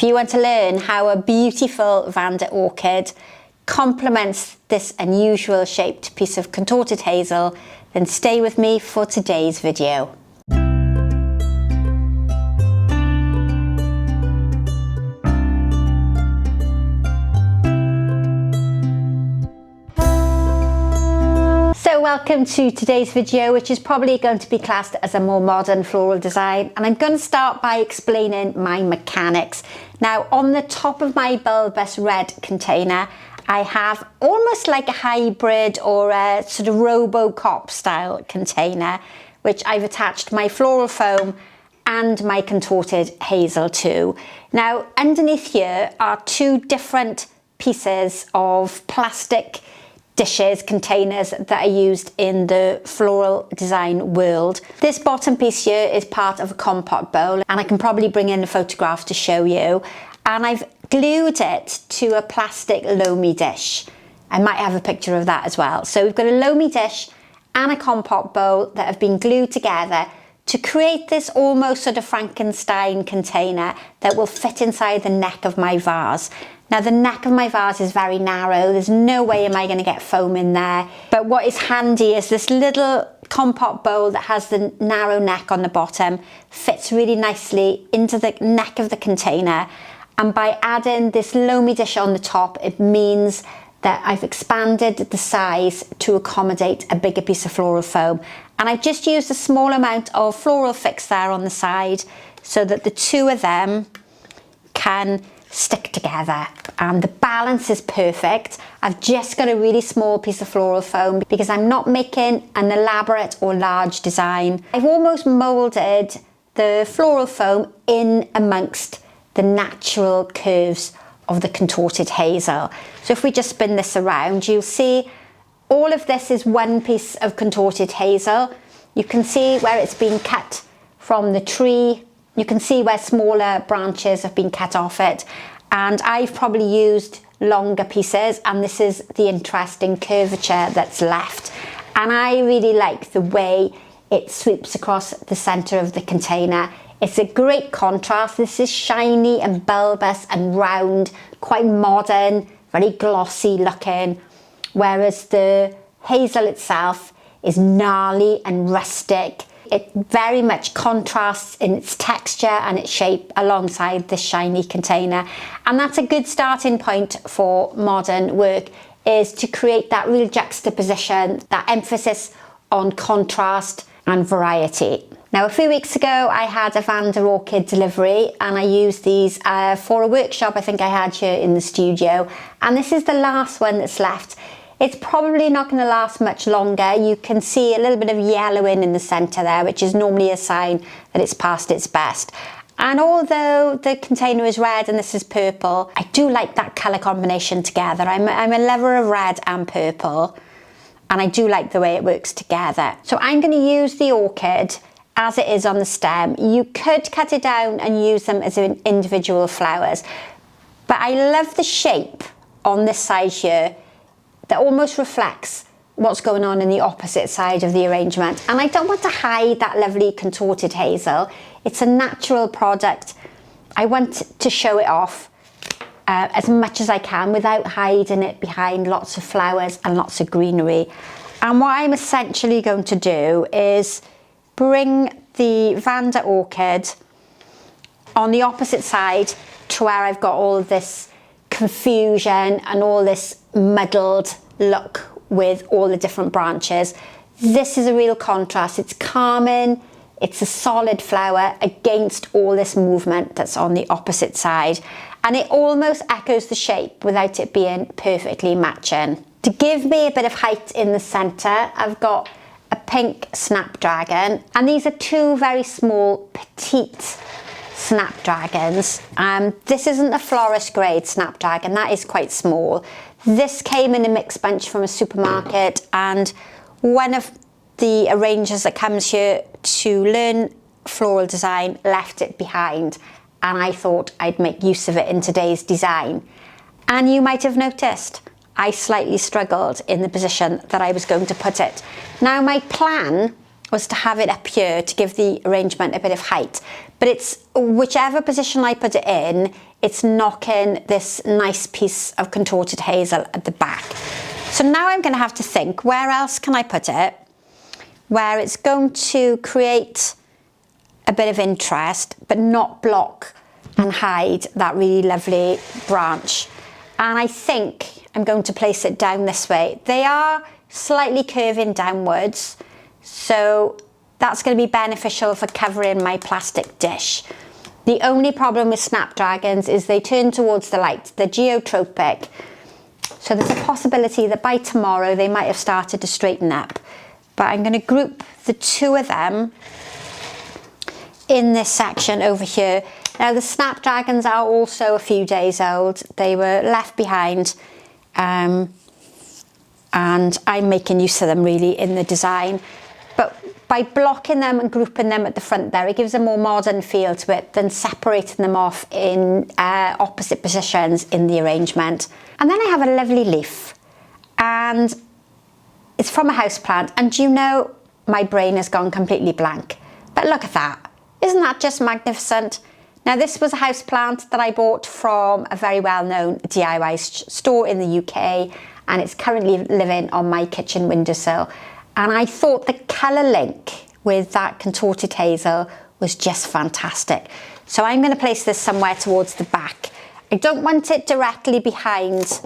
you want to learn how a beautiful Vanda orchid complements this unusual shaped piece of contorted hazel, then stay with me for today's video. So welcome to today's video, which is probably going to be classed as a more modern floral design, and I'm going to start by explaining my mechanics. Now, on the top of my bulbous red container, I have almost like a hybrid or a sort of Robocop style container, which I've attached my floral foam and my contorted hazel to. Now, underneath here are two different pieces of plastic dishes, containers that are used in the floral design world. This bottom piece here is part of a compote bowl, and I can probably bring in a photograph to show you. And I've glued it to a plastic Lomey dish. I might have a picture of that as well. So we've got a Lomey dish and a compote bowl that have been glued together to create this almost sort of Frankenstein container that will fit inside the neck of my vase. Now, the neck of my vase is very narrow. There's no way am I going to get foam in there. But what is handy is this little compote bowl that has the narrow neck on the bottom fits really nicely into the neck of the container. And by adding this Lomey dish on the top, it means that I've expanded the size to accommodate a bigger piece of floral foam. And I've just used a small amount of floral fix there on the side so that the two of them can stick together, and the balance is perfect. I've just got a really small piece of floral foam because I'm not making an elaborate or large design. I've almost molded the floral foam in amongst the natural curves of the contorted hazel. So if we just spin this around, you'll see all of this is one piece of contorted hazel. You can see where it's been cut from the tree. You can see where smaller branches have been cut off it. And I've probably used longer pieces, and this is the interesting curvature that's left. And I really like the way it sweeps across the center of the container. It's a great contrast. This is shiny and bulbous and round, quite modern, very glossy looking, whereas the hazel itself is gnarly and rustic. It very much contrasts in its texture and its shape alongside this shiny container. And that's a good starting point for modern work, is to create that real juxtaposition, that emphasis on contrast and variety. Now, a few weeks ago, I had a Vanda orchid delivery, and I used these for a workshop I think I had here in the studio. And this is the last one that's left. It's probably not going to last much longer. You can see a little bit of yellowing in the centre there, which is normally a sign that it's past its best. And although the container is red and this is purple, I do like that colour combination together. I'm a lover of red and purple, and I do like the way it works together. So I'm going to use the orchid as it is on the stem. You could cut it down and use them as individual flowers, but I love the shape on this side here that almost reflects what's going on in the opposite side of the arrangement. And I don't want to hide that lovely contorted hazel. It's a natural product. I want to show it off as much as I can without hiding it behind lots of flowers and lots of greenery. And what I'm essentially going to do is bring the Vanda orchid on the opposite side to where I've got all of this confusion and all this muddled look with all the different branches. This is a real contrast. It's calming, it's a solid flower against all this movement that's on the opposite side, and it almost echoes the shape without it being perfectly matching. To give me a bit of height in the center, I've got a pink Snapdragon, and these are two very small petite Snapdragons. This isn't a florist grade Snapdragon, that is quite small. This came in a mixed bunch from a supermarket, and one of the arrangers that comes here to learn floral design left it behind, and I thought I'd make use of it in today's design. And you might have noticed I slightly struggled in the position that I was going to put it. Now, my plan was to have it up here to give the arrangement a bit of height, but it's whichever position I put it in it's knocking this nice piece of contorted hazel at the back. So now I'm going to have to think, where else can I put it where it's going to create a bit of interest but not block and hide that really lovely branch. And I think I'm going to place it down this way. They are slightly curving downwards, so that's going to be beneficial for covering my plastic dish. The only problem with Snapdragons is they turn towards the light. They're geotropic, so there's a possibility that by tomorrow they might have started to straighten up. But I'm going to group the two of them in this section over here. Now the Snapdragons are also a few days old. They were left behind, and I'm making use of them really in the design. But by blocking them and grouping them at the front there, it gives a more modern feel to it than separating them off in opposite positions in the arrangement. And then I have a lovely leaf, and it's from a houseplant, and you know my brain has gone completely blank. But look at that. Isn't that just magnificent? Now this was a houseplant that I bought from a very well-known DIY store in the UK, and it's currently living on my kitchen windowsill. And I thought the colour link with that contorted hazel was just fantastic. So I'm going to place this somewhere towards the back. I don't want it directly behind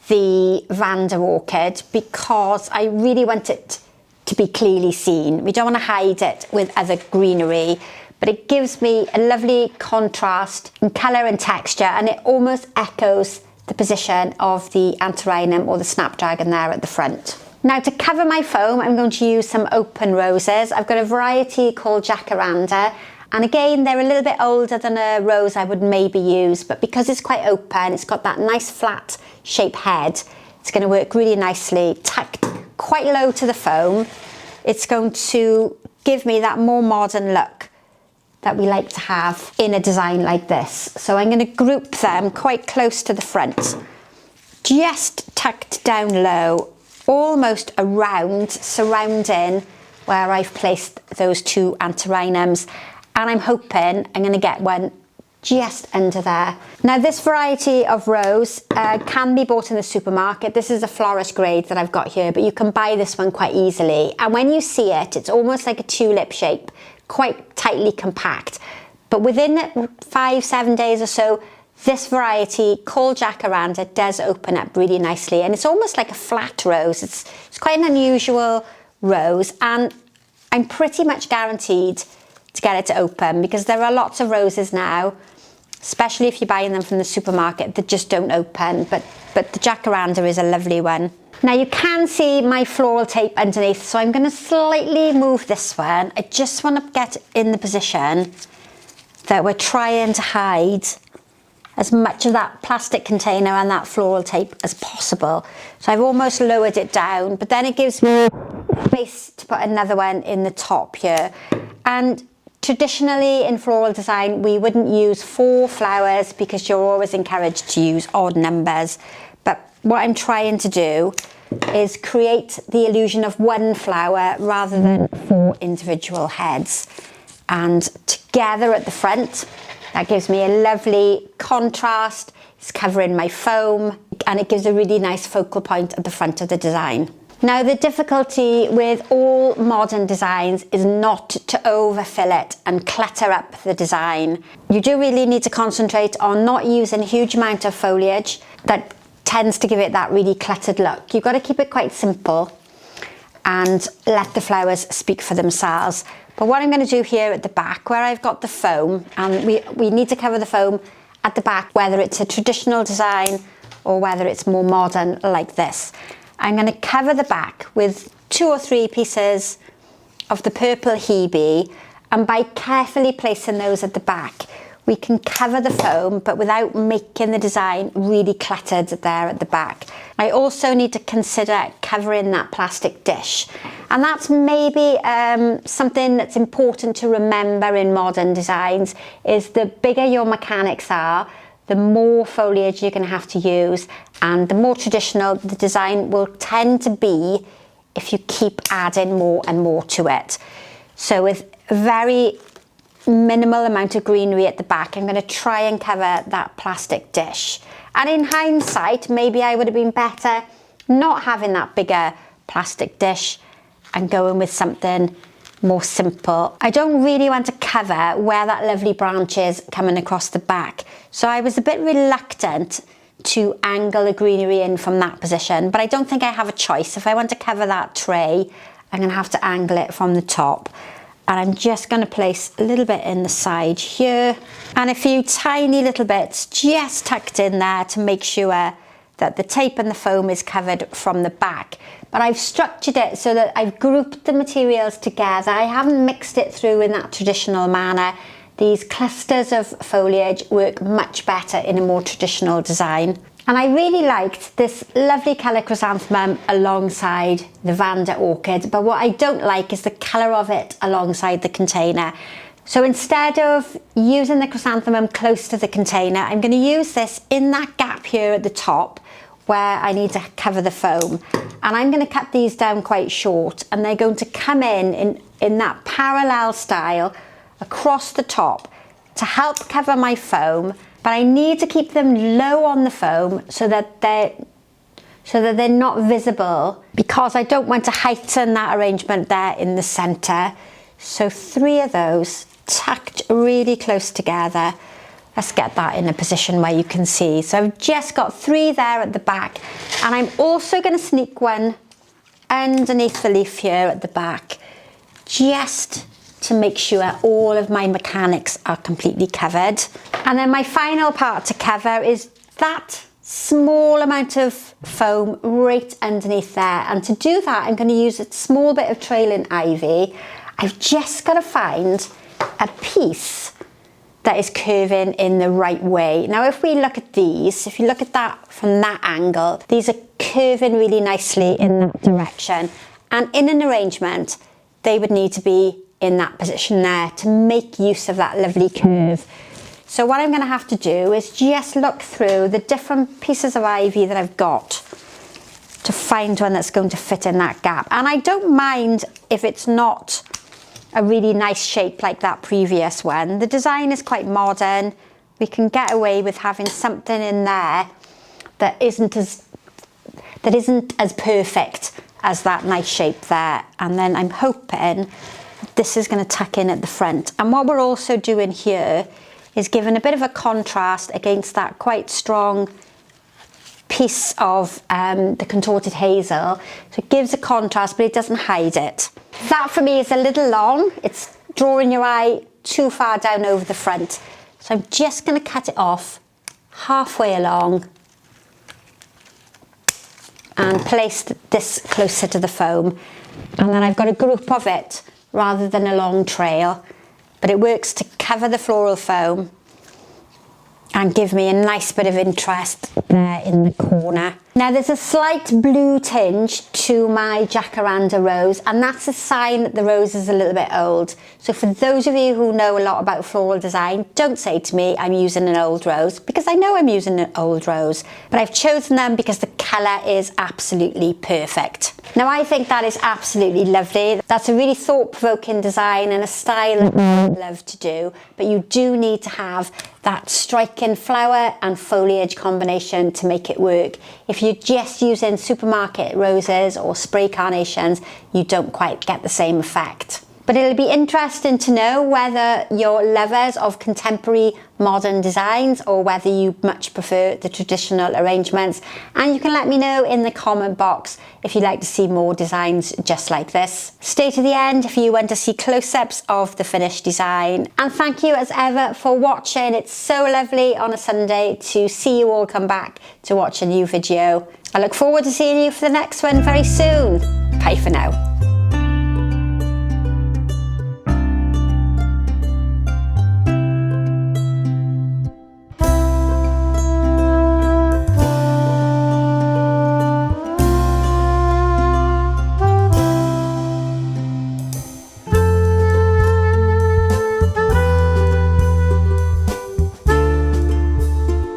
the Vanda orchid because I really want it to be clearly seen. We don't want to hide it with other greenery, but it gives me a lovely contrast in colour and texture, and it almost echoes the position of the antirrhinum or the Snapdragon there at the front. Now to cover my foam, I'm going to use some open roses. I've got a variety called jackaranda, and again, they're a little bit older than a rose I would maybe use, but because it's quite open, it's got that nice flat shape head, it's going to work really nicely, tucked quite low to the foam. It's going to give me that more modern look that we like to have in a design like this. So I'm going to group them quite close to the front, just tucked down low, almost around, surrounding where I've placed those two antirrhinums. And I'm hoping I'm going to get one just under there. Now this variety of rose can be bought in the supermarket. This is a florist grade that I've got here, but you can buy this one quite easily. And when you see it, it's almost like a tulip shape, quite tightly compact. But within 5-7 days or so, this variety called jackaranda does open up really nicely, and it's almost like a flat rose. It's quite an unusual rose, and I'm pretty much guaranteed to get it to open because there are lots of roses now, especially if you're buying them from the supermarket, that just don't open, but the jackaranda is a lovely one. Now you can see my floral tape underneath, so I'm going to slightly move this one. I just want to get in the position that we're trying to hide as much of that plastic container and that floral tape as possible. So I've almost lowered it down, but then it gives me space to put another one in the top here. And traditionally in floral design, we wouldn't use 4 flowers because you're always encouraged to use odd numbers. But what I'm trying to do is create the illusion of 1 flower rather than 4 individual heads. And together at the front, that gives me a lovely contrast. It's covering my foam, and it gives a really nice focal point at the front of the design. Now the difficulty with all modern designs is not to overfill it and clutter up the design. You do really need to concentrate on not using a huge amount of foliage that tends to give it that really cluttered look. You've got to keep it quite simple and let the flowers speak for themselves. But what I'm going to do here at the back, where I've got the foam, and we need to cover the foam at the back, whether it's a traditional design or whether it's more modern like this. I'm going to cover the back with 2 or 3 pieces of the purple Hebe, and by carefully placing those at the back, we can cover the foam but without making the design really cluttered there at the back. I also need to consider covering that plastic dish, and that's maybe something that's important to remember in modern designs, is the bigger your mechanics are, the more foliage you're going to have to use, and the more traditional the design will tend to be if you keep adding more and more to it. So with very minimal amount of greenery at the back, I'm going to try and cover that plastic dish. And in hindsight, maybe I would have been better not having that bigger plastic dish and going with something more simple. I don't really want to cover where that lovely branch is coming across the back. So I was a bit reluctant to angle the greenery in from that position, but I don't think I have a choice. If I want to cover that tray, I'm going to have to angle it from the top. And I'm just going to place a little bit in the side here and a few tiny little bits just tucked in there to make sure that the tape and the foam is covered from the back. But I've structured it so that I've grouped the materials together. I haven't mixed it through in that traditional manner. These clusters of foliage work much better in a more traditional design. And I really liked this lovely colour chrysanthemum alongside the Vanda orchid, but what I don't like is the colour of it alongside the container. So instead of using the chrysanthemum close to the container, I'm going to use this in that gap here at the top where I need to cover the foam. And I'm going to cut these down quite short, and they're going to come in that parallel style across the top to help cover my foam. But I need to keep them low on the foam so that they're not visible, because I don't want to heighten that arrangement there in the centre. So 3 of those tucked really close together. Let's get that in a position where you can see. So I've just got 3 there at the back, and I'm also going to sneak one underneath the leaf here at the back, just to make sure all of my mechanics are completely covered. And then my final part to cover is that small amount of foam right underneath there. And to do that, I'm going to use a small bit of trailing ivy. I've just got to find a piece that is curving in the right way. Now, if we look at these, if you look at that from that angle, these are curving really nicely in that direction. And in an arrangement, they would need to be in that position there to make use of that lovely curve. So what I'm going to have to do is just look through the different pieces of ivy that I've got to find one that's going to fit in that gap. And I don't mind if it's not a really nice shape like that previous one. The design is quite modern. We can get away with having something in there that isn't as perfect as that nice shape there. And then I'm hoping this is going to tuck in at the front. And what we're also doing here is giving a bit of a contrast against that quite strong piece of the contorted hazel. So it gives a contrast, but it doesn't hide it. That for me is a little long. It's drawing your eye too far down over the front. So I'm just going to cut it off halfway along and place this closer to the foam. And then I've got a group of it rather than a long trail, but it works to cover the floral foam and give me a nice bit of interest there in the corner. Now there's a slight blue tinge to my jackaranda rose, and that's a sign that the rose is a little bit old. So for those of you who know a lot about floral design, don't say to me I'm using an old rose, because I know I'm using an old rose, but I've chosen them because the colour is absolutely perfect. Now I think that is absolutely lovely. That's a really thought-provoking design and a style that I love to do, but you do need to have that striking flower and foliage combination to make it work. If you're just using supermarket roses or spray carnations, you don't quite get the same effect. But it'll be interesting to know whether you're lovers of contemporary modern designs or whether you much prefer the traditional arrangements. And you can let me know in the comment box if you'd like to see more designs just like this. Stay to the end if you want to see close-ups of the finished design. And thank you as ever for watching. It's so lovely on a Sunday to see you all come back to watch a new video. I look forward to seeing you for the next one very soon. Bye for now.